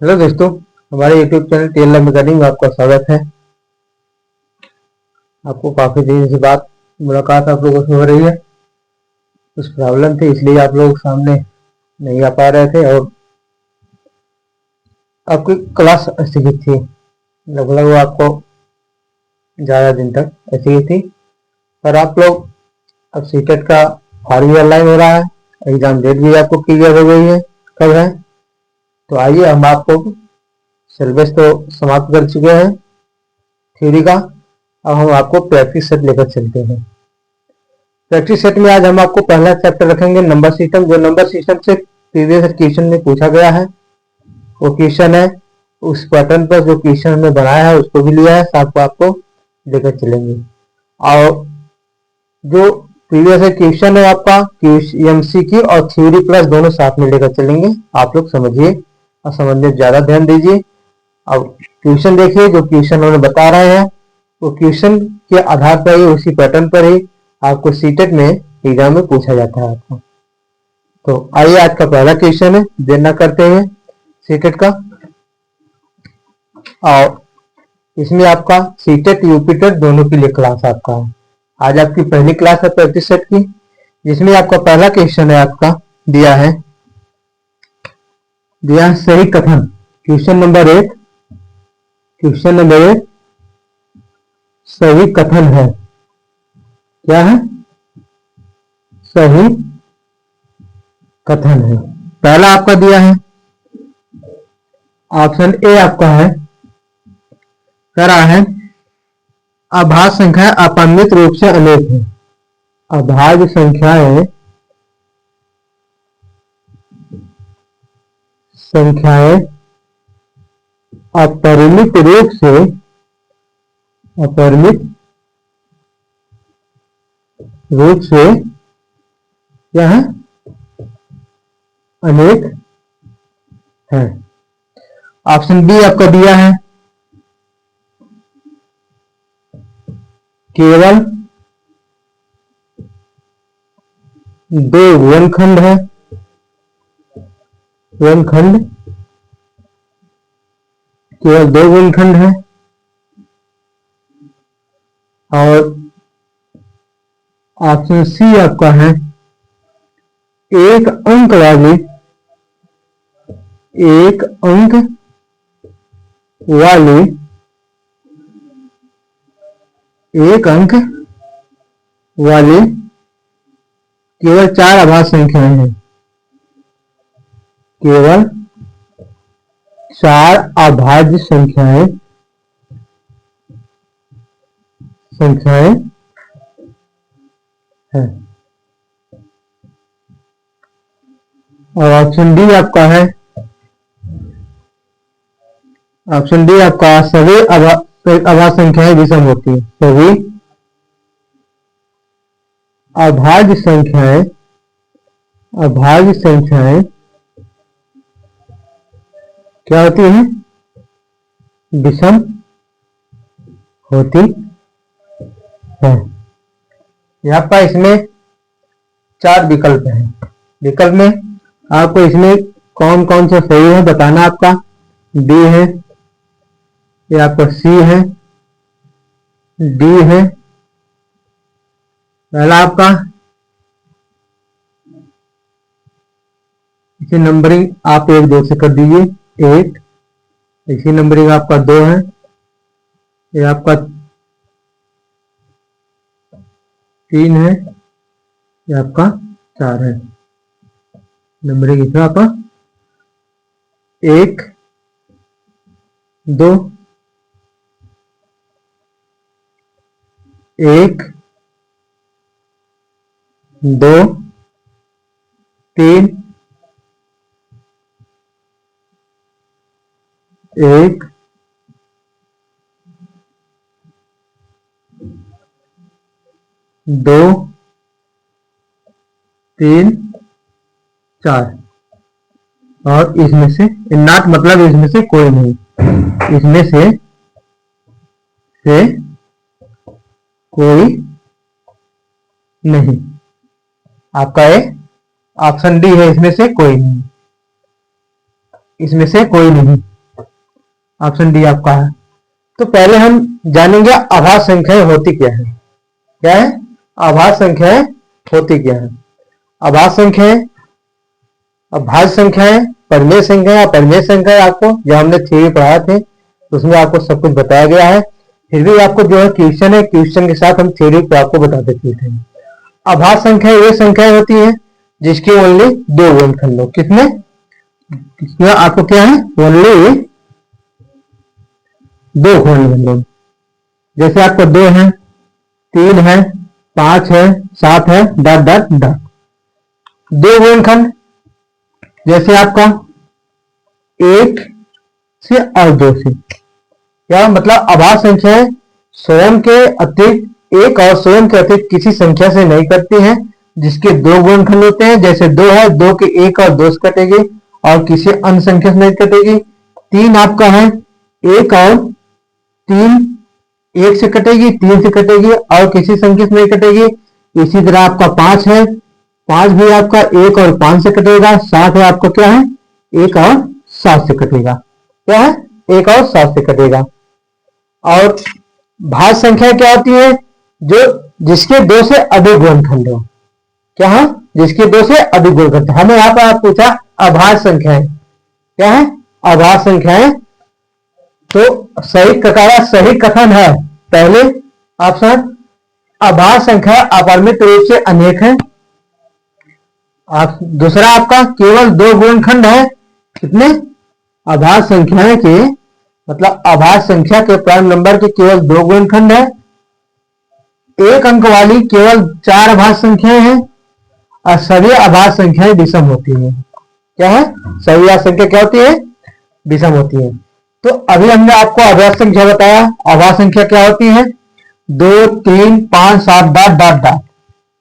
Hello दोस्तों, हमारे YouTube channel TLM mechanic में आपका स्वागत है। आपको काफी दिन से बात मुलाकात आप लोगों से हो रही है। कुछ प्रॉब्लम थी इसलिए आप लोग सामने नहीं आ पा रहे थे और आपकी क्लास ऐसी ही थी। लगभग वो आपको ज़्यादा दिन तक ऐसी ही थी। पर आप लोग अब सीटेट का फॉर्म भी ऑनलाइन हो रहा है, एग्जाम डेट भी आपको क्लियर हो गई है कब है। तो आइए हम आपको सिलेबस तो समाप्त कर चुके हैं थ्योरी का। अब हम आपको प्रैक्टिस सेट लेकर चलते हैं। प्रैक्टिस सेट में आज हम आपको पहला चैप्टर रखेंगे नंबर सिस्टम, जो नंबर सिस्टम से प्रीवियस क्वेश्चन में पूछा गया है। वो क्वेश्चन है उस पैटर्न पर जो क्वेश्चन हमने बनाया है उसको भी लिया है, साथ में आपको लेकर चलेंगे। और जो प्रीवियस क्वेश्चन है आपका एमसीक्यू और थ्योरी प्लस दोनों साथ में लेकर चलेंगे। आप लोग समझिए और समझने ज्यादा ध्यान दीजिए। अब क्वेश्चन देखिए, जो क्वेश्चन उन्होंने बता रहे हैं वो क्वेश्चन के आधार पर ही, उसी पैटर्न पर ही आपको सीटेट में एग्जाम में पूछा जाता है आपको। तो आइए आज का पहला क्वेश्चन है, देर न करते हैं सीटेट का। और इसमें आपका सीटेट यूपीटेट दोनों के लिए क्लास आपका है। आज आपकी पहली क्लास है प्रैक्टिस सेट की, जिसमें आपका पहला क्वेश्चन है आपका दिया है सही कथन। क्वेश्चन नंबर एक सही कथन है। क्या है? सही कथन है। पहला आपका दिया है ऑप्शन ए आपका है, कह रहा है अभाज्य संख्या अपरिमित रूप से अनेक है। अभाज्य संख्याएं अपरिमित रूप से क्या है? अनेक है। ऑप्शन बी आपका दिया है केवल दो गुणनखंड है। केवल दो गुणनखंड है। और ऑप्शन सी आपका है एक अंक वाली केवल चार अभाज्य संख्याएं हैं। केवल चार अभाज्य संख्याएं हैं। और ऑप्शन डी आपका है, सभी अभाज्य संख्याएं विषम होती है। सभी अभाज्य संख्याएं क्या होती है? विषम होती है। यहाँ पर इसमें चार विकल्प हैं। विकल्प में आपको इसमें कौन कौन सा सही है बताना। आपका डी है, ये आपका सी है, डी है। पहला आपका इसी नंबरिंग आप 1 2 से कर दीजिए। 1, इसी नंबरिंग आपका 2 है, ये आपका 3 है, ये आपका 4 है। नंबरिंग इसमें आपका 1 2 1 2 3 1 2 3 4। और इसमें से नॉट मतलब इसमें से कोई नहीं, इसमें से कोई नहीं। आपका ये ऑप्शन डी है, इसमें से कोई नहीं। इसमें से कोई नहीं, ऑप्शन डी आपका है। तो पहले हम जानेंगे अभाज्य संख्याएं होती क्या है। क्या है? अभाज्य संख्याएं होती क्या है। अभाज्य संख्याएं, अभाज्य संख्याएं, परिमेय संख्याएं, अपरिमेय संख्याएं, आपको जो हमने थ्योरी पढ़ाए थे उसमें आपको सब कुछ बताया गया है। फिर भी आपको जो है क्वेश्चन है, क्वेश्चन के साथ हम थ्योरी को आपको बता देते थे। अभाज्य संख्याएं वे संख्याएं होती है जिसके ओनली दो गुणनखंड हो। कितने? आपको क्या है? ओनली दो गुणनखंड हो। जैसे आपको 2 है, 3 है, 5 है, 7 है, डॉट डॉट डॉट। दो गुणनखंड जैसे आपका 1 से और 2 से। क्या मतलब? अभाज्य संख्याएं स्वयं के अतिरिक्त एक और स्वयं के अतिरिक्त किसी संख्या से नहीं करती हैं जिसके दो गुणनखंड होते हैं। जैसे 2 है, 2 के 1 और 2 से कटेगी और किसी अन्य संख्या से नहीं कटेगी। 3 आपका है, 1 और 3 1 से कटेगी, 3 से कटेगी और किसी संख्या से नहीं कटेगी। इसी तरह आपका 5 है, 5 भी आपका 1 और 5 से कटेगा। 7 है आपका क्या है? 1 और 7 से कटेगा। क्या है? 1 और 7 से कटेगा। और भाज्य संख्या क्या होती है? जो जिसके 2 से अधिक गुणनखंड हो। क्या है? जिसके 2 से अधिक गुणनखंड। हमें यहाँ पर पूछा अभाज्य संख्याएं। क्या है? अभाज्य संख्याएं। तो सही कथन है पहले ऑप्शन, अभाज्य संख्या अपरिमित रूप से अनेक है। दूसरा आपका केवल 2 गुणनखंड है। कितने? अभाज्य संख्याएं के मतलब अभाज्य संख्या के प्राइम नंबर के केवल 2 गुणनखंड है। एक अंक वाली केवल 4 अभाज्य संख्याएं हैं और सभी अभाज्य संख्याएं विषम होती हैं। क्या है? सभी अभाज्य संख्या क्या होती है? विषम होती है। तो अभी हमने आपको अभाज्य संख्या बताया। अभाज्य संख्या क्या होती है? 2, 3, 5, 7 डॉट डॉट डॉट,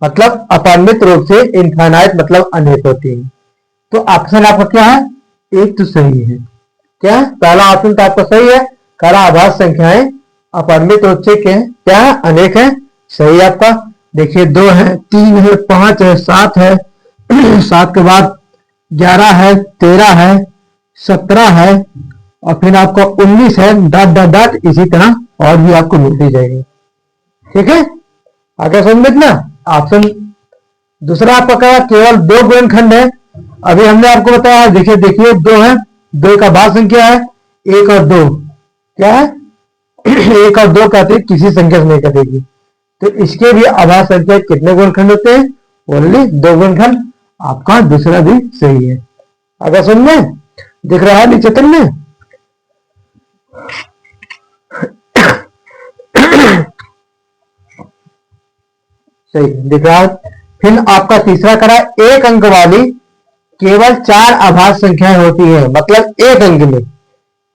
मतलब अपरिमित रूप से इनफाइनाइट मतलब अनेक होती है। तो ऑप्शन आपका क्या है? एक तो सही है। क्या है? पहला ऑप्शन तो आपका सही है। कारण अभाज्य संख्याएं अपरिमित रूप से क्या है? अनेक है। सही आपका। देखिए 2 है, 3 है, 5 है, 7 है, 7 के बाद 11 है, 13 है, 17 है और फिर आपका 19 है, डॉट डॉट डॉट। इसी तरह और भी आपको मिलती जाएगी। ठीक है? आगे समझना। ऑप्शन दूसरा आपका क्या? केवल 2 गुणनखंड है। अभी हमने आपको बताया, देखिए 2 है, 2 का भाज्य संख्या है 1 और 2। क्या है? 1 और 2 का अतिरिक्त किसी संख्या से नहीं कटेगी। तो इसके भी अभाज्य संख्या कितने गुणनखंड होते हैं? ओनली 2 गुणनखंड। आपका दूसरा भी सही है। अगर सुन में दिख रहा है नीचे तक में? सही दिख रहा है। फिर आपका तीसरा करा, एक अंक वाली केवल 4 अभाज्य संख्याएं होती है। मतलब एक अंक में,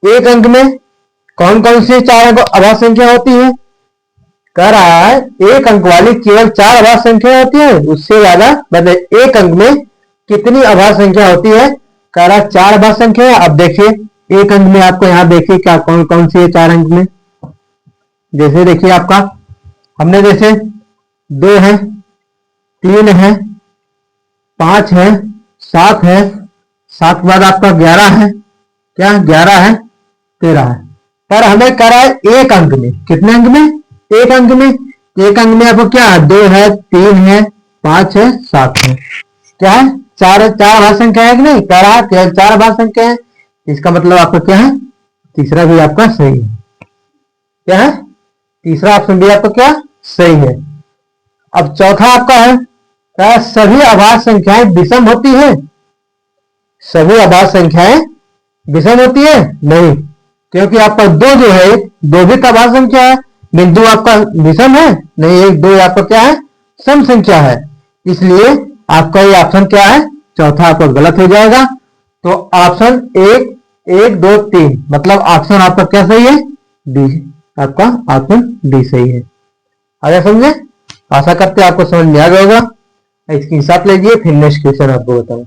एक अंक में कौन कौन सी 4 अभाज्य संख्या होती है? कह रहा है एक अंक वाली केवल 4 अभाज्य संख्या होती है। उससे ज्यादा मतलब एक अंक में कितनी अभाज्य संख्या होती है? कह रहा है 4 अभाज्य संख्या है। अब देखिए एक अंक में आपको यहाँ देखिए क्या कौन कौन सी है 4 अंक में। जैसे देखिए आपका हमने जैसे 2 है, 3 है, 5 है, 7 है, 7 के बाद आपका 11 है। क्या? 11 है, 13 है। पर हमें कह रहा है एक अंक में। कितने अंक में? एक अंक में। एक अंक में आपको क्या है? 2 है, 3 है, 5 है, 7 है। क्या है? 4 अभाज्य संख्या है कि नहीं? कह रहा है केवल 4 अभाज्य संख्या है। इसका मतलब आपका क्या है? तीसरा भी आपका सही है। क्या है? तीसरा ऑप्शन भी आपका क्या? सही है। अब चौथा आपका है क्या? सभी अभाज्य संख्याएं विषम होती है। सभी अभाज्य संख्याएं विषम होती है? नहीं, क्योंकि आपका 2 जो है 2 भी तो अभाज्य संख्या है। बिंदु आपका विषम है? नहीं, 1, 2 आपका क्या है? सम संख्या है। इसलिए आपका ये ऑप्शन क्या है? चौथा आपका गलत हो जाएगा। तो ऑप्शन 1, 1, 2, 3 मतलब ऑप्शन आपका क्या सही है? डी। आपका ऑप्शन डी सही है। आगे समझे? आशा करते हैं आपको समझ में आ गया होगा। इसकी साथ लीजिए, फिर नेक्स्ट क्वेश्चन आपको बताऊं।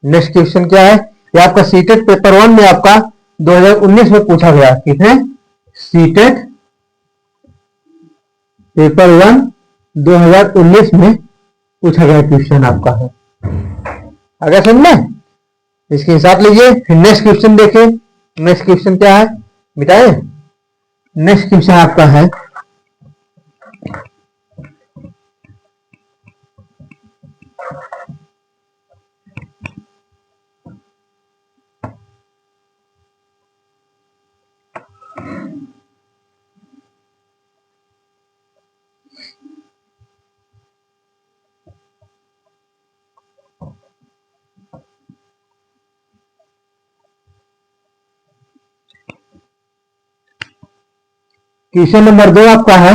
नेक्स्ट क्वेश्चन क्या है? ये आपका सीटेट पेपर 1 में आपका 2019 में पूछा गया। कितने? सीटेट पेपर 1 2019 में पूछा गया क्वेश्चन आपका है। अगर समझ में इसके साथ लीजिए। फिर नेक्स्ट क्वेश्चन देखिए। नेक्स्ट क्वेश्चन क्या है बताए। नेक्स्ट क्वेश्चन आपका है क्वेश्चन नंबर 2 आपका है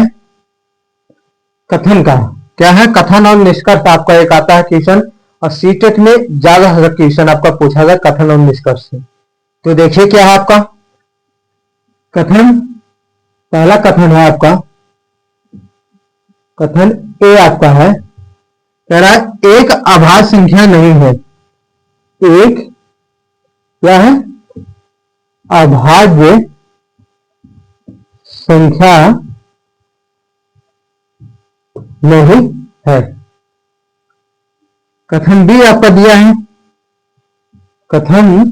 कथन का। क्या है कथन और निष्कर्ष आपका एक आता है क्वेश्चन, और सीटेट में ज्यादा क्वेश्चन आपका पूछा गया कथन और निष्कर्ष से। तो देखिए क्या है आपका कथन। पहला कथन है आपका कथन ए आपका है, कह रहा है एक अभाज्य संख्या नहीं है। एक क्या है अभाज्य संख्या नहीं है। कथन बी आपका दिया है, कथन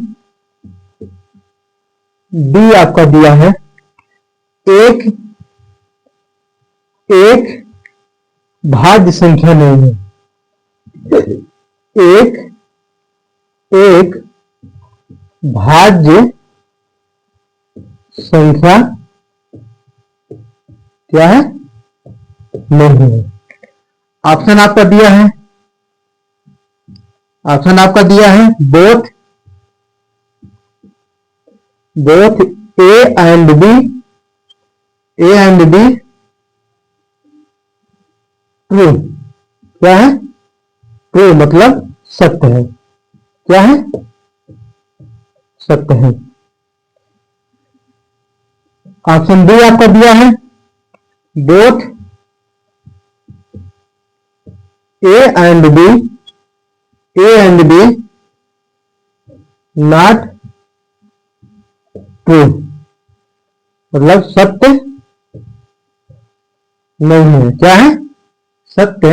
बी आपका दिया है एक भाज्य संख्या नहीं है। एक भाज्य संख्या क्या है नहीं है। ऑप्शन आपका दिया है, ऑप्शन आपका दिया है both A and B, A and B true. क्या है ट्रू मतलब सत्य है। क्या है सत्य है। ऑप्शन बी आपका दिया है both A and B not true मतलब सत्य नहीं है। क्या है सत्य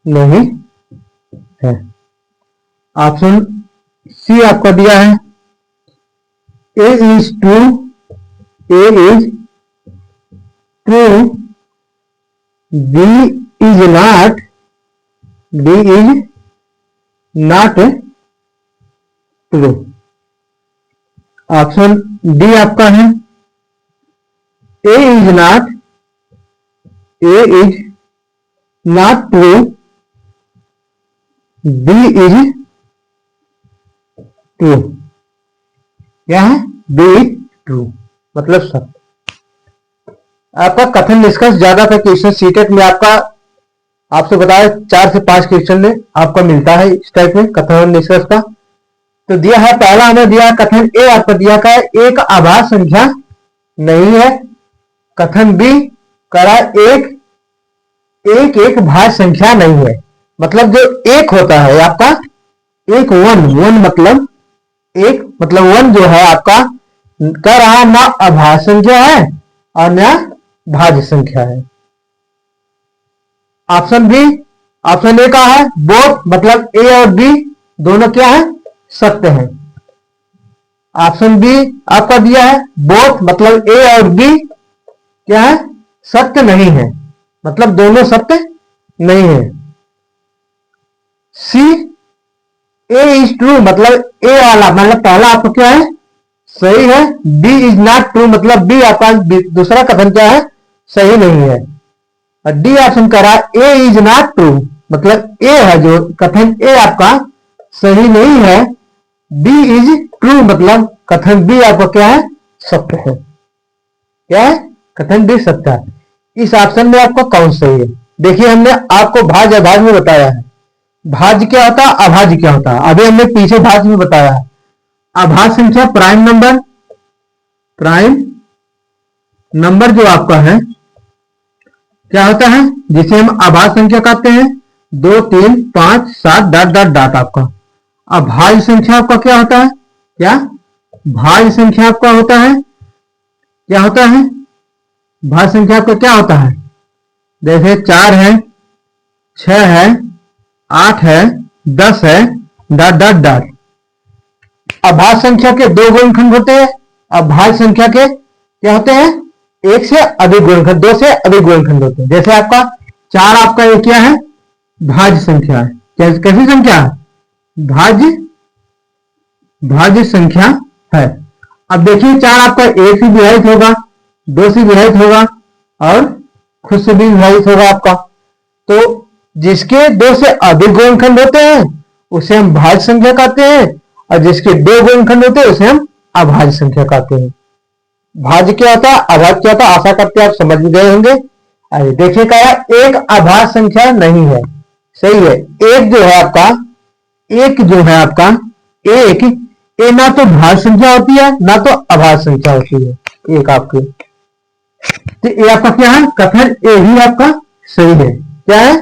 नहीं है। ऑप्शन सी आपका दिया है A is true, A is true, B is not true. Option D आपका है A is not true, B is true. क्या है बी इज ट्रू मतलब सत्य। आपका कथन निष्कर्ष ज्यादा का क्वेश्चन सीटेट में आपका आपसे बताया 4 से 5 क्वेश्चन में आपका मिलता है इस टाइप में कथन और निष्कर्ष का। तो दिया है पहला हमें दिया कथन ए आपको दिया का एक अभाज्य संख्या नहीं है। कथन बी करा एक भाज्य संख्या नहीं है। मतलब जो एक होता है आपका एक वन मतलब एक मतलब वन जो है आपका कह रहा ना अभाज्य संख्या है और ना भाज्य संख्या है। ऑप्शन बी ऑप्शन ए का है बोथ मतलब ए और बी दोनों क्या है सत्य है। ऑप्शन बी आपका दिया है बोथ मतलब ए और बी क्या है सत्य नहीं है मतलब दोनों सत्य नहीं है। सी ए इज ट्रू मतलब ए वाला मतलब पहला आपको क्या है सही है। बी इज नॉट ट्रू मतलब बी आपका दूसरा कथन क्या है सही नहीं है। और डी ऑप्शन कह रहा है ए इज नॉट ट्रू मतलब ए है जो कथन ए आपका सही नहीं है। बी इज ट्रू मतलब कथन बी आपका क्या है सत्य है। क्या है कथन बी सत्य है। इस ऑप्शन में आपका कौन सही है। देखिए हमने आपको भाज्य अभाज्य में बताया है। भाज्य क्या होता है अभाज्य क्या होता है अभी हमने पीछे भाज्य में बताया है। अभाज्य संख्या प्राइम नंबर जो आपका है क्या होता है जिसे हम अभाज्य संख्या कहते हैं 2 3 5 7 डॉट डॉट डॉट आपका। अभाज्य संख्या आपका क्या होता है क्या भाज्य संख्या आपका होता है क्या होता है भाज्य संख्या आपका क्या होता है। देखिए 4 है 6 है 8 है, 10 है, डॉट डॉट डॉट। अभाज्य संख्या के दो गुणनखंड होते हैं, अभाज्य संख्या के क्या होते हैं, एक से अधिक गुणनखंड, दो से अधिक गुणनखंड होते हैं। जैसे आपका 4 आपका ये क्या है, भाज्य संख्या है। कैसी संख्या है, भाज्य संख्या है। अब देखिए 4 आपका 1 से विभाजित होगा, 2 से विभाजित होगा और खुद से भी विभाजित होगा आपका। तो जिसके 2 से अधिक गुणनखंड होते हैं उसे हम भाज्य संख्या कहते हैं, और जिसके 2 गुणनखंड होते हैं उसे हम अभाज्य संख्या कहते हैं। भाज्य क्या होता है, अभाज्य क्या होता है, आशा करते हैं आप समझ गए होंगे। आइए देखिए क्या है, एक अभाज्य संख्या नहीं है, सही है। एक जो है आपका, एक ये ना तो भाज्य संख्या होती है ना तो अभाज्य संख्या होती है एक आपकी। तो ये आपका क्या है, कथन ए ही आपका सही है। क्या है,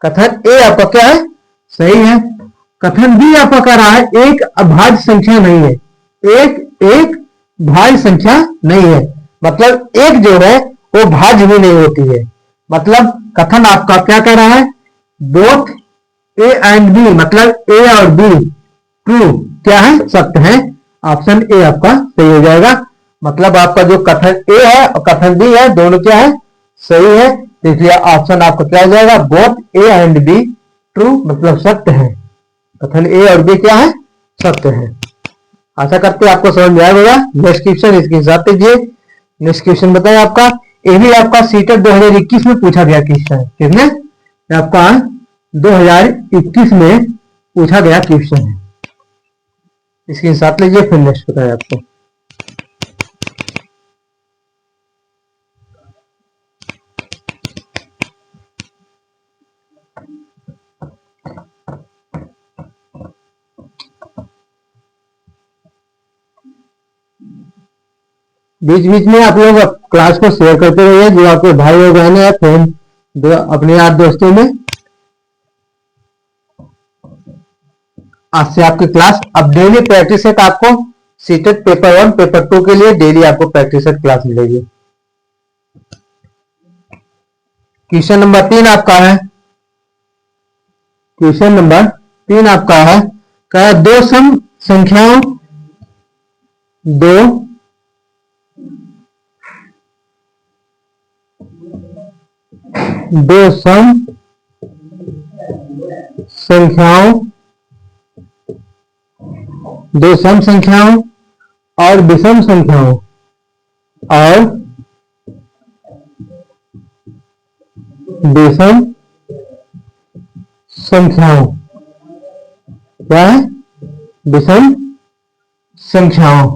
कथन ए आपका क्या है, सही है। कथन बी आपका कह रहा है एक अभाज्य संख्या नहीं है, एक भाज्य संख्या नहीं है। मतलब एक जो है वो भाज्य भी नहीं होती है। मतलब कथन आपका क्या कह रहा है, बोथ ए एंड बी, मतलब ए और बी ट्रू क्या है, सत्य है। ऑप्शन ए आपका सही हो जाएगा। मतलब आपका जो कथन ए है और कथन बी है दोनों क्या है, सही है। इसलिए ऑप्शन आपका क्या हो जाएगा, both A and B true, मतलब सत्य है। कथन ए और बी क्या है, सत्य है। आशा करते हैं आपको समझ में आया होगा। नेक्स्ट क्वेश्चन इसके हिसाब दीजिए। नेक्स्ट क्वेश्चन बताए आपका, ये भी आपका सीटेट 2021 में पूछा गया क्वेश्चन है, ठीक है, आपका 2021 में पूछा गया क्वेश्चन है। इसके हिसाब लीजिए, फिर नेक्स्ट बताए आपको। बीच बीच में आप लोग क्लास को शेयर करते रहिए, जो आपके भाई और बहन है, फ्रेंड, अपने यार दोस्तों में। आज से आपकी क्लास अब डेली प्रैक्टिस सेट आपको सीटेट पेपर 1 पेपर 2 के लिए डेली आपको प्रैक्टिस सेट क्लास मिलेगी। क्वेश्चन नंबर 3 आपका है, क्वेश्चन नंबर 3 आपका है, क्या दो सम संख्याओं, दो सम संख्याओं और विषम संख्याओं क्या है, विषम संख्याओं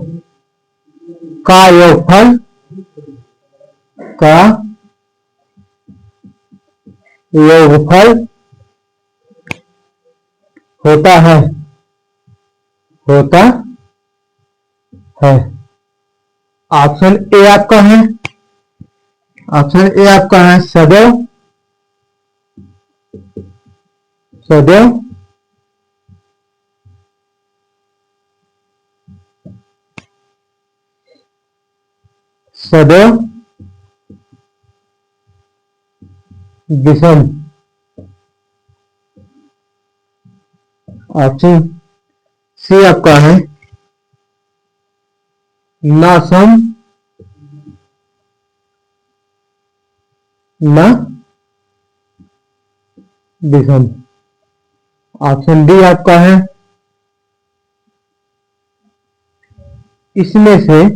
का योगफल होता है ऑप्शन ए आपका है, सदैव विषम। ऑप्शन सी आपका है न सम न विषम। ऑप्शन डी आपका है इसमें से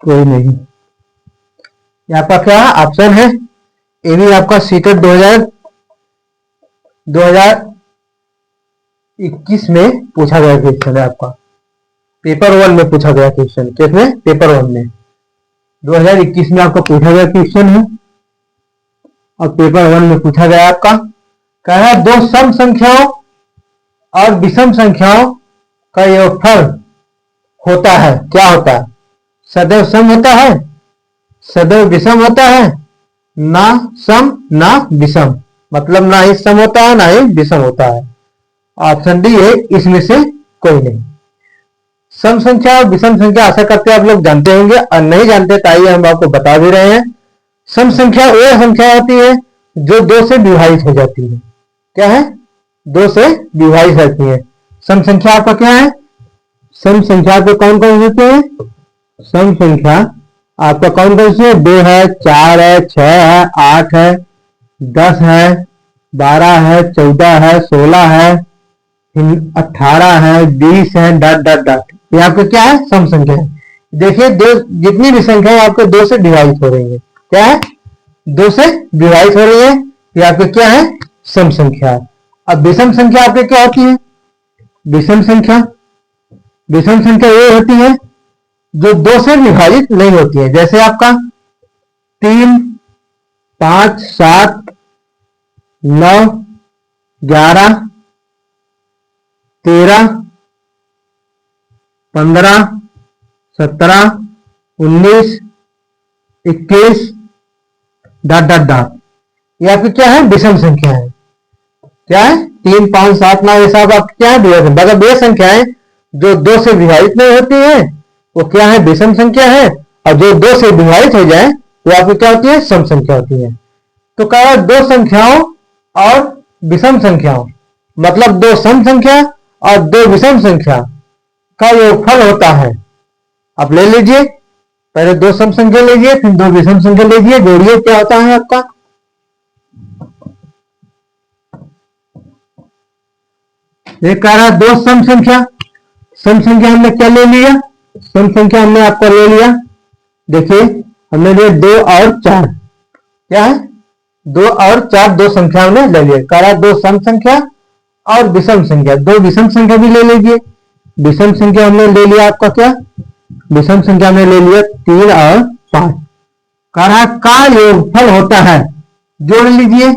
कोई नहीं। ये आपका क्या ऑप्शन है, ये भी आपका सीटेट 2021 में पूछा गया क्वेश्चन है। आपका पेपर 1 में पूछा गया क्वेश्चन, किसमें, पेपर 1 में 2021 में आपका पूछा गया क्वेश्चन है, और पेपर 1 में पूछा गया आपका। क्या है, दो सम संख्याओं और विषम संख्याओं का योगफल होता है, क्या होता है, सदैव सम होता है, सदैव विषम होता है, ना सम ना विषम, मतलब ना ही सम होता है ना ही विषम होता है। ऑप्शन डी है इसमें से कोई नहीं। सम संख्या और विषम संख्या आशा करते हैं आप लोग जानते होंगे, और नहीं जानते तो आइए हम आपको बता दे रहे हैं। सम संख्या वह संख्या होती है जो दो से विभाजित हो जाती है। क्या है? दो से विभाजित होती है। सम संख्या आपका क्या है? सम संख्या आपके कौन कौन होते हैं? सम संख्या आपका कौन कौन सी है? 2 है, 4 है, 6 है, 8 है, 10 है, 12 है, 14 है, 16 है, 18 है, 20 है, डॉट डॉट डॉट। ये आपका क्या है? सम संख्या है। देखिए दो जितनी भी संख्या है आपके दो से डिवाइड हो रही है। क्या है? दो से डिवाइड हो रही है। ये आपके क्या है? सम संख्या है। अब विषम संख्या आपके क्या होती है? विषम संख्या, विषम संख्या ये होती है जो दो से विभाजित नहीं होती है। जैसे आपका 3, 5, 7, 9, 11, 13, 15, 17, 19, 21, डॉट डॉट डॉट। ये आपकी क्या है? विषम संख्या है। क्या है? 3, 5, 7, 9 ये सब आपकी क्या है? मतलब ये संख्याएं जो दो से विभाजित नहीं होती है वो क्या है? विषम संख्या है। और जो दो से विभाजित हो जाए वो आपकी क्या होती है? सम संख्या होती है। तो कह रहा है दो संख्याओं और विषम संख्याओं, मतलब दो सम संख्या और दो विषम संख्या का योगफल होता है। आप ले लीजिए, पहले दो सम संख्या लीजिए, फिर दो विषम संख्या लीजिए, जोड़िए, क्या होता है आपका? ये कह रहा है दो सम संख्या। सम संख्या हमने क्या ले लिया? सम संख्या हमने आपको ले लिया, देखिए हमने लिए 2 और 4। क्या है? 2 और 4 दो संख्या हमने ले लिए। कह रहा है दो सम संख्या और विषम संख्या, दो विषम संख्या भी ले लीजिए। विषम संख्या हमने ले लिया आपका क्या? विषम संख्या हमने ले लिया 3 और 5। कह रहा का योगफल होता है। जोड़ लीजिए,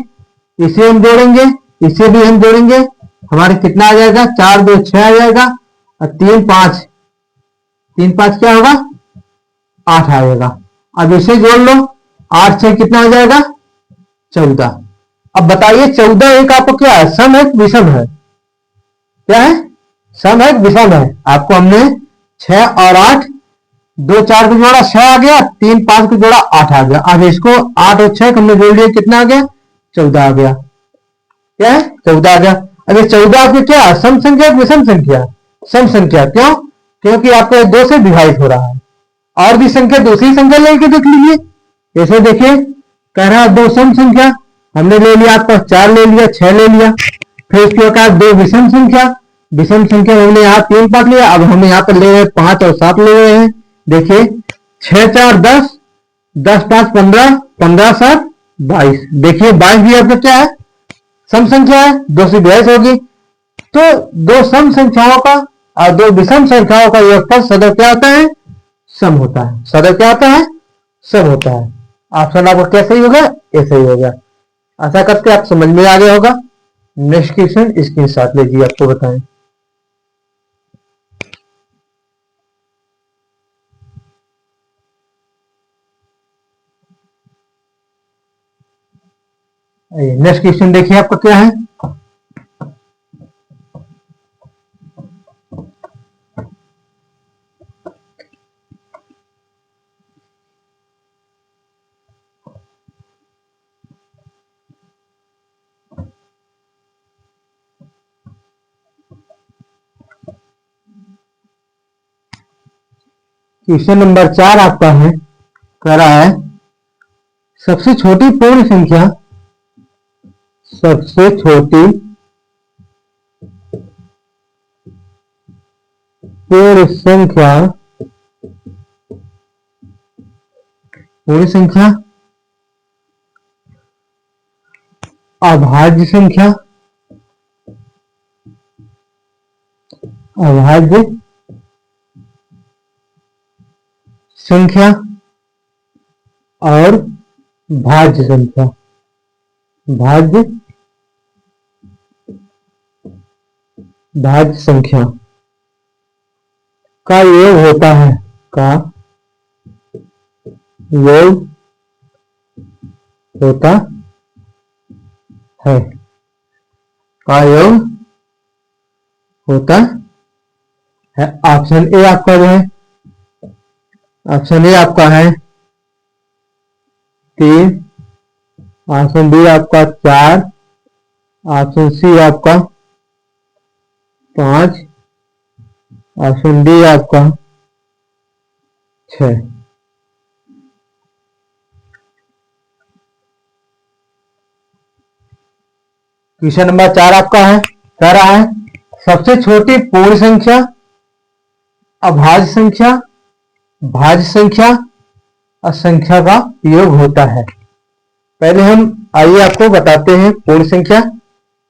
इसे हम जोड़ेंगे, इसे भी हम जोड़ेंगे, हमारे कितना आ जाएगा? 4 2 6 आ जाएगा, और 3 5, 3 5 क्या होगा? 8 आएगा। अब इसे जोड़ लो, 8 6 कितना आ जाएगा? 14। अब बताइए 14 एक आपको क्या है? सम है विषम है? क्या है? सम है विषम है? आपको हमने 6 और 8, 2 4 को जोड़ा 6 आ गया, 3 5 को जोड़ा 8 आ गया। अब इसको 8 और 6 हमने जोड़ लिया, कितना आ गया? 14 आ गया। क्या है? 14 आ गया। अब ये 14 आपकी क्या है? सम संख्या विषम संख्या? सम संख्या। क्यों? क्योंकि आपको दो से विभाजित हो रहा है। और भी संख्या दूसरी संख्या लेके देख लीजिए। जैसे देखिए कह रहा है दो सम संख्या हमने ले लिया, आपका 4 ले लिया, 6 ले लिया। फिर उसके बाद दो विषम संख्या, विषम संख्या हमने यहाँ 3 5 लिया, अब हम यहाँ पर ले रहे हैं 5 और 7 ले रहे हैं। देखिए 6 4 10, 10 5 15, 15 7 22। देखिए 22 भी आपका क्या है? सम संख्या है, दो से विभाजित होगी। तो दो सम संख्याओं का और दो विषम संख्याओं का योगफल सदैव क्या होता है? सम होता है। सदैव क्या होता है? सम होता है। ऑप्शन आपका कैसे ही होगा? ऐसे ही होगा। आशा करते आप समझ में आ गया होगा। नेक्स्ट क्वेश्चन इसके साथ लीजिए, आपको बताएं। नेक्स्ट क्वेश्चन देखिए आपका क्या है। क्वेश्चन नंबर 4 आपका है, कह रहा है सबसे छोटी पूर्ण संख्या, सबसे छोटी पूर्ण संख्या, पूर्ण संख्या अभाज्य संख्या, अभाज्य संख्या और भाज्य संख्या, भाज्य भाज्य संख्या का योग होता है, का योग होता है, का योग होता है ऑप्शन ए आपका जो है, ऑप्शन ए आपका है 3, ऑप्शन बी आपका 4, ऑप्शन सी आपका 5, ऑप्शन डी आपका 6। क्वेश्चन नंबर 4 आपका है, कह रहा है सबसे छोटी पूर्ण संख्या, अभाज्य संख्या, भाज्य संख्या और संख्या का योग होता है। पहले हम आइए आपको बताते हैं पूर्ण संख्या।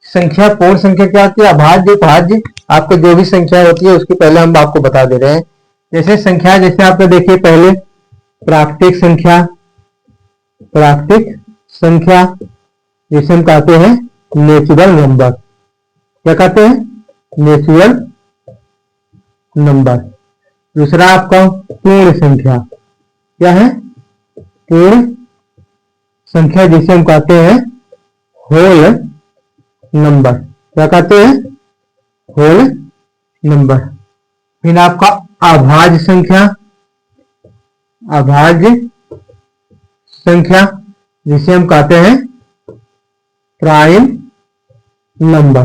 संख्या पूर्ण संख्या क्या होती है, अभाज्य भाज्य, आपको जो भी संख्या होती है उसकी पहले हम आपको बता दे रहे हैं। जैसे संख्या, जैसे आपने देखिए पहले प्राकृतिक संख्या, प्राकृतिक संख्या जिसे हम कहते हैं नेचुरल नंबर, क्या कहते हैं, नेचुरल नंबर। दूसरा आपका पूर्ण संख्या, क्या है, पूर्ण संख्या जिसे हम कहते हैं होल नंबर, क्या कहते हैं, होल नंबर। फिर आपका अभाज्य संख्या, अभाज्य संख्या जिसे हम कहते हैं प्राइम नंबर,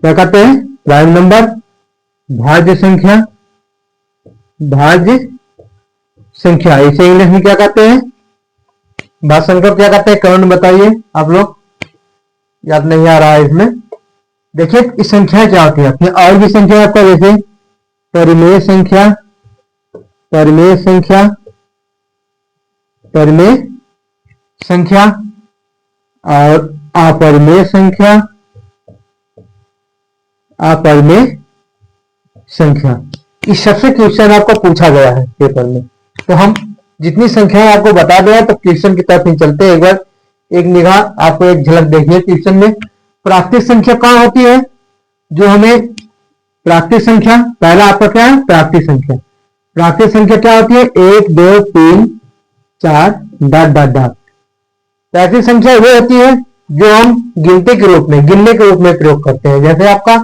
क्या कहते हैं, प्राइम नंबर। भाज्य संख्या, भाज्य संख्या इसे इंग्लिश में क्या कहते हैं, भाज्य संख्या क्या कहते हैं, कमेंट बताइए आप लोग, याद नहीं आ रहा है इसमें। देखिए इस संख्या क्या होती है, अपनी और भी संख्या आपका, जैसे परिमेय संख्या, परिमेय संख्या, परिमेय संख्या और अपरिमेय संख्या, अपरिमेय संख्या। इस सबसे क्वेश्चन आपको पूछा गया है पेपर में, तो हम जितनी संख्याएं आपको बता दें तो क्वेश्चन की तरफ ही चलते हैं। एक बार एक निगाह आपको एक झलक देखिए क्वेश्चन में। प्राकृतिक संख्या कहाँ होती है, जो हमें प्राकृतिक संख्या, पहला आपका क्या है, प्राकृतिक संख्या। प्राकृतिक संख्या क्या होती है, 1 2 3 4 डॉट डॉट डॉट। प्राकृतिक संख्या वो होती है जो हम गिनती के रूप में, गिनने के रूप में प्रयोग करते हैं। जैसे आपका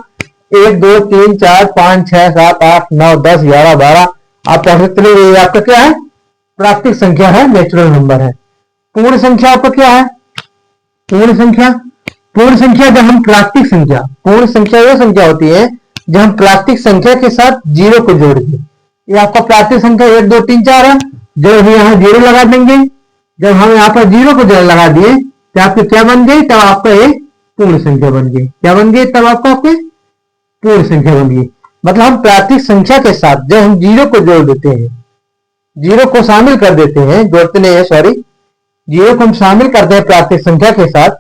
1 2 3 4 5 6 7 8 9 10 11 12 आप पढ़ सकते हैं, ये आपका क्या है, प्राकृतिक संख्या है, नेचुरल नंबर है। पूर्ण संख्या आपका क्या है, पूर्ण संख्या, पूर्ण संख्या जब हम प्राकृतिक संख्या, पूर्ण संख्या वो संख्या होती है जब हम प्राकृतिक संख्या के साथ जीरो को जोड़ दें। ये आपका प्राकृतिक संख्या 1 2 3 4 है, जब हम यहाँ जीरो लगा देंगे, जब हम यहाँ पर जीरो को जोड़ लगा दिए तो आपकी क्या बन गई, तब आपका एक पूर्ण संख्या बन गई। क्या बन गई, तब आपका आपकी पूर्ण संख्या बन गई। मतलब हम प्राकृतिक संख्या के साथ जब हम जीरो को जोड़ देते हैं, जीरो को शामिल कर देते हैं, जोड़ते नहीं है सॉरी, जीरो को हम शामिल करते हैं प्राकृतिक संख्या के साथ,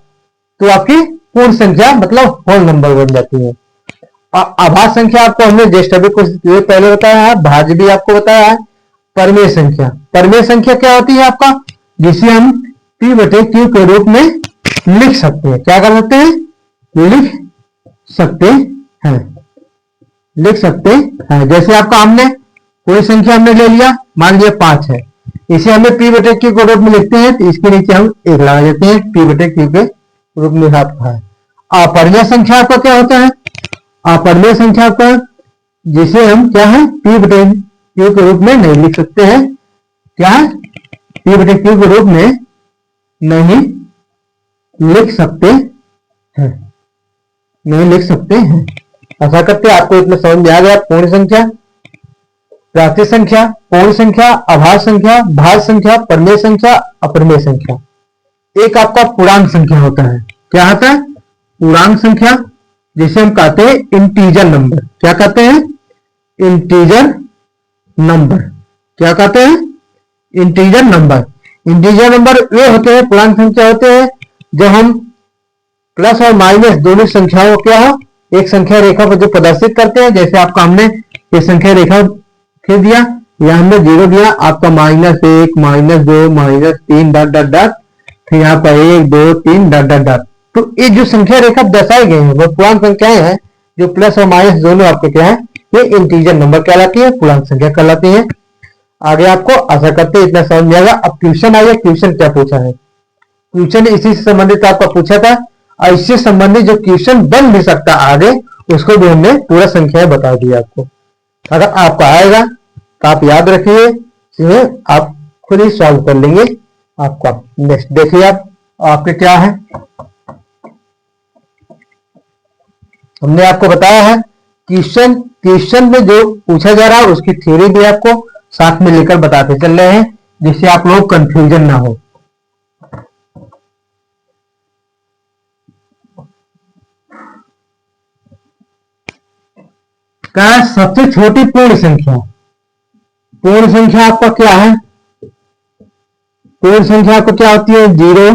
तो आपकी पूर्ण संख्या मतलब होल नंबर बन जाती है। अभाज्य संख्या आपको हमने जस्ट अभी कुछ देर पहले बताया है, भाज्य भी आपको बताया है। परिमेय संख्या, परिमेय संख्या क्या होती है आपका, जिसे हम P बटे Q के रूप में लिख सकते हैं। क्या कर सकते हैं, लिख सकते हैं, लिख सकते हैं। जैसे आपका हमने कोई संख्या हमने ले लिया, मान लिया 5 है, इसे हमें P बटे Q के रूप में लिखते हैं, तो इसके नीचे हम 1 लगा देते हैं, P बटे Q के रूप में आपका है। अपरिमेय संख्या आपका क्या होता है, अपरिमेय संख्या का जिसे हम क्या है, P बटे Q के रूप में नहीं लिख सकते हैं, क्या है, P बटे Q के रूप में नहीं लिख सकते हैं, नहीं लिख सकते हैं। ऐसा करते आपको इतना समझ में आ गया। पूर्ण संख्या, प्राकृतिक संख्या, पूर्ण संख्या, अभाज्य संख्या, भाज्य संख्या, परिमेय संख्या, अपरिमेय संख्या। एक आपका पूर्णांक संख्या होता है, क्या होता है, पूर्णांक संख्या, जिसे हम कहते हैं इंटीजर नंबर। क्या कहते हैं, इंटीजर नंबर, क्या कहते हैं, इंटीजर नंबर। इंटीजर नंबर वे होते हैं, पूर्णांक संख्या होते हैं जब हम प्लस और माइनस दोनों संख्याओं क्या हो, एक संख्या रेखा पर जो प्रदर्शित करते हैं। जैसे आपका हमने ये संख्या रेखा खींच दिया, यहाँ हमने 0 दिया, आपका -1 -2 -3 डॉट डॉट डॉट, फिर यहाँ पर 1 2 3 डॉट डॉट डॉट। तो ये जो संख्या रेखा दर्शाई गई है वो पूर्णांक संख्याएं हैं, जो प्लस और माइनस दोनों आपके क्या है, ये इंटीजर नंबर कहलाती है, पूर्णांक संख्या कहलाती है। आगे आपको आशा करते हैं इतना समझ में आएगा। अब क्वेश्चन आइए, क्वेश्चन क्या पूछा है, क्वेश्चन इसी से संबंधित आपका पूछा था, और इससे संबंधित जो क्वेश्चन बन भी सकता आगे, उसको भी हमने पूरा संख्याएं बता दी आपको। अगर आपको आएगा तो आप याद रखिए, इसे आप खुद ही सॉल्व कर लेंगे। आपका नेक्स्ट देखिए, आप आपके क्या है, हमने आपको बताया है क्वेश्चन क्वेश्चन में जो पूछा जा रहा है उसकी थ्योरी भी आपको साथ में लेकर बताते चल रहे हैं, जिससे आप लोग कंफ्यूजन ना हो। क्या है सबसे छोटी पूर्ण संख्या? पूर्ण संख्या आपका क्या है? पूर्ण संख्या आपको क्या होती है? 0,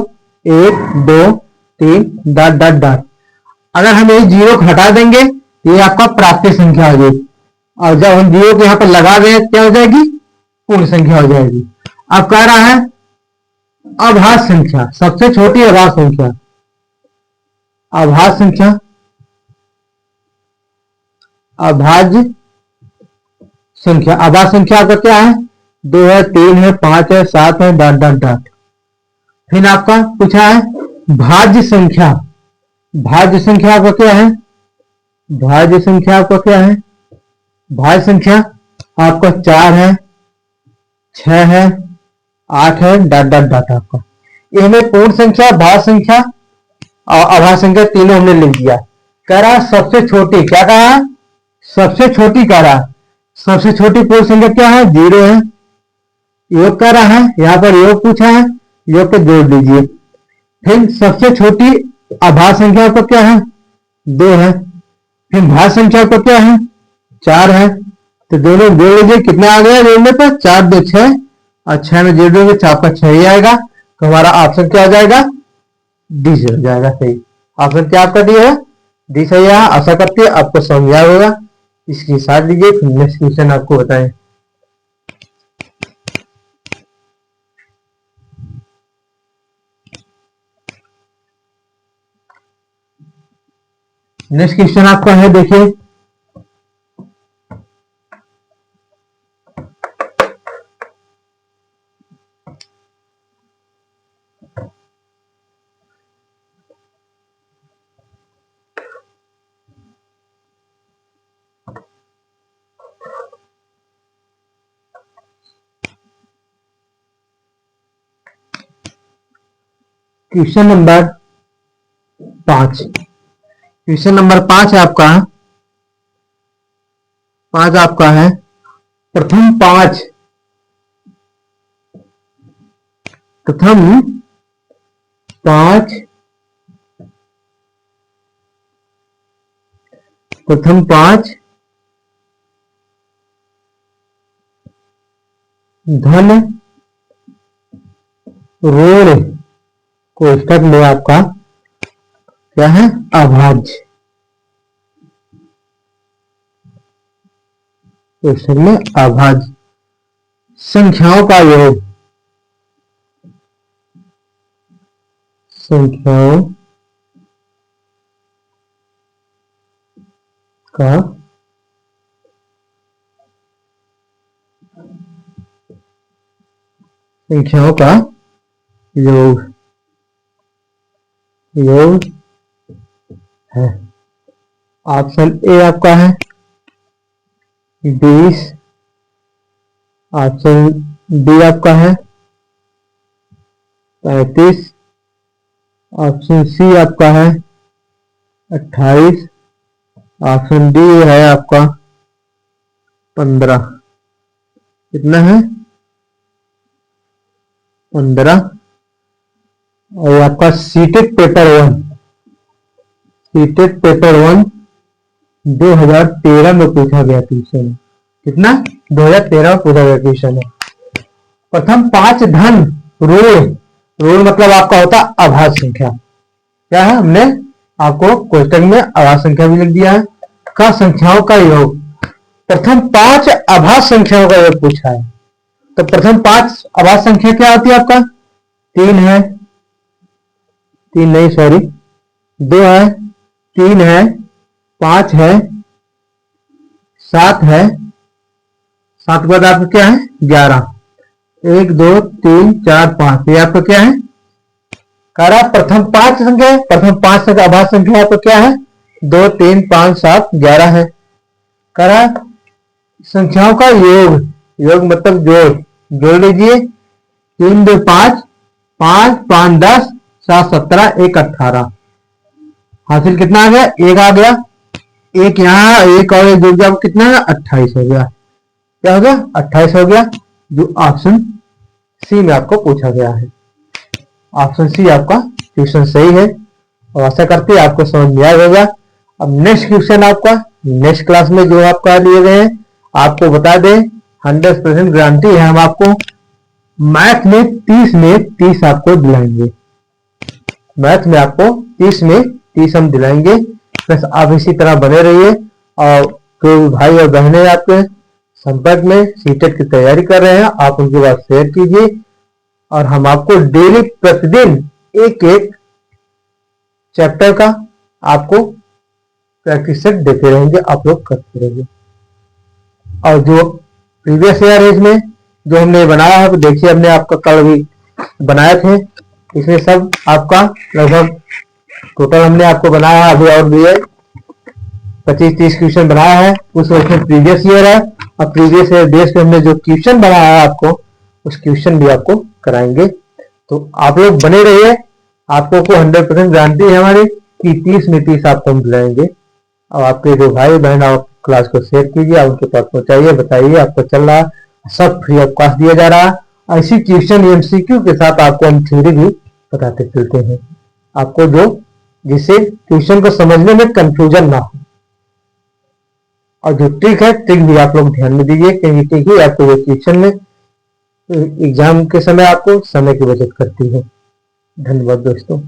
1, 2, 3 डॉट डॉट डॉट। अगर हम ये 0 को हटा देंगे तो ये आपका प्राप्त संख्या हो जाएगी, और जब हम 0 को यहाँ पर लगा दें क्या हो जाएगी? पूर्ण संख्या हो जाएगी। अब कह रहा है अभाज्य संख्या, सबसे छोटी अभाज्य संख्या। अभाज्य संख्या, अभाज्य संख्या, अभाज्य संख्या आपका क्या है? 2 है, 3 है, 5 है, 7 है डॉट डॉट डॉट। फिर आपका पूछा है भाज्य संख्या। भाज्य संख्या आपका क्या है? भाज्य संख्या आपका क्या है? भाज्य संख्या आपका 4 है, 6 है, 8 है डॉट डॉट डॉट। आपका इनमें पूर्ण संख्या, भाज्य संख्या और अभाज्य संख्या तीनों हमने लिख दिया। कह रहा है सबसे छोटी, क्या कहा? सबसे छोटी कह रहा है। सबसे छोटी पूर्ण संख्या क्या है? 0 है। योग कह रहा है, यहाँ पर योग पूछा है, योग को जोड़ दीजिए। फिर सबसे छोटी अभाज्य संख्या को क्या है? 2 है। फिर भाज्य संख्या को क्या है? 4 है। तो दोनों जोड़ लीजिए, कितना आ गया जोड़ने पर? 4 2 6, और 6 में जोड़ देंगे 4 का 6 ही आएगा। तो हमारा ऑप्शन क्या हो जाएगा? डी से हो जाएगा सही। ऑप्शन क्या आपका डी है? डी सही है। आशा करते हैं आपको समझ आया होगा। इसके साथ लीजिए, फिर नेक्स्ट क्वेश्चन आपको बताएं। नेक्स्ट क्वेश्चन आपका है, देखिए क्वेश्चन नंबर 5। क्वेश्चन नंबर 5 है आपका, 5 आपका है प्रथम 5 धन ऋण कोष्ठक में आपका क्या है? अभाज्य। कोष्ठक में अभाज्य संख्याओं का योग, संख्याओं का योग है। ऑप्शन ए आपका है 20, ऑप्शन बी आपका है 35, ऑप्शन सी आपका है 28, ऑप्शन डी है आपका 15। कितना है? 15। और आपका सीटेट पेपर 1 2013 में पूछा गया क्वेश्चन है। कितना? 2013 में पूछा गया क्वेश्चन है। प्रथम 5 धन ऋण मतलब आपका होता अभाज्य संख्या। क्या है? हमने आपको क्वेश्चन में अभाज्य संख्या भी लिख दिया है। का संख्याओं का योग, प्रथम 5 अभाज्य संख्याओं का योग पूछा है। तो प्रथम 5 अभाज्य संख्या क्या होती है आपका? 3 है, 3 नहीं सॉरी 2 है, 3 है, 5 है, 7 है, 7 के बाद आपका क्या है? 11। 1 2 3 4 5, ये आपका क्या है? करा प्रथम 5 संख्या है। प्रथम 5 संख्या अभाज्य संख्या आपका क्या है? 2 3 5 7 11 है। करा संख्याओं का योग, योग मतलब जोड़ लीजिए। 3 2 5, 5 5 10, 7 17, 1 18। हासिल कितना आ गया? 1 आ गया। एक यहाँ, एक और एक जुड़ गया, कितना है? 28 हो गया। क्या हो गया? 28 हो गया, जो ऑप्शन सी में आपको पूछा गया है। ऑप्शन सी आपका क्वेश्चन सही है, और आशा करते हैं आपको समझ में आया होगा। अब नेक्स्ट क्वेश्चन आपका नेक्स्ट क्लास में जो आपका लिए गए हैं, आपको बता दें 100% गारंटी है, हम आपको मैथ में 30 आपको दिलाएंगे। मैथ में आपको 30 हम दिलाएंगे। बस आप इसी तरह बने रहिए, और जो भाई और बहनें आपके संपर्क में सीटेट की तैयारी कर रहे हैं, आप उनके बाद शेयर कीजिए, और हम आपको डेली प्रतिदिन एक एक चैप्टर का आपको प्रैक्टिस सेट देते रहेंगे, आप लोग करते रहेंगे। और जो प्रीवियस ईयर में जो हमने बनाया है, देखिए हमने आपका कल भी बनाए थे, इसमें सब आपका लगभग टोटल हमने आपको बनाया है, अभी और भी है 25-30 क्वेश्चन बनाया है। उस उसमें प्रीवियस ईयर है, और प्रीवियस ईयर बेस पे हमने जो क्वेश्चन बनाया है आपको, उस क्वेश्चन भी आपको कराएंगे। तो आप लोग बने रहिए, आपको को 100% गारंटी है हमारी कि 30 में 30 आपको हम दिलाएंगे। और आपके जो भाई बहन आप क्लास को शेयर कीजिए, आप उनके पास पहुंचाइए, बताइए आपको चल रहा, सब फ्री ऑफ कॉस्ट दिया जा रहा है। ऐसी क्वेश्चन एमसीक्यू के साथ आपको हम थ्योरी भी बताते चलते हैं, आपको जो जिससे क्वेश्चन को समझने में कंफ्यूजन ना हो। और जो ट्रिक है, ट्रिक भी आप लोग ध्यान में दीजिए, क्योंकि ट्रिक ही आपको जो क्वेश्चन में एग्जाम के समय आपको समय की बचत करती है। धन्यवाद दोस्तों।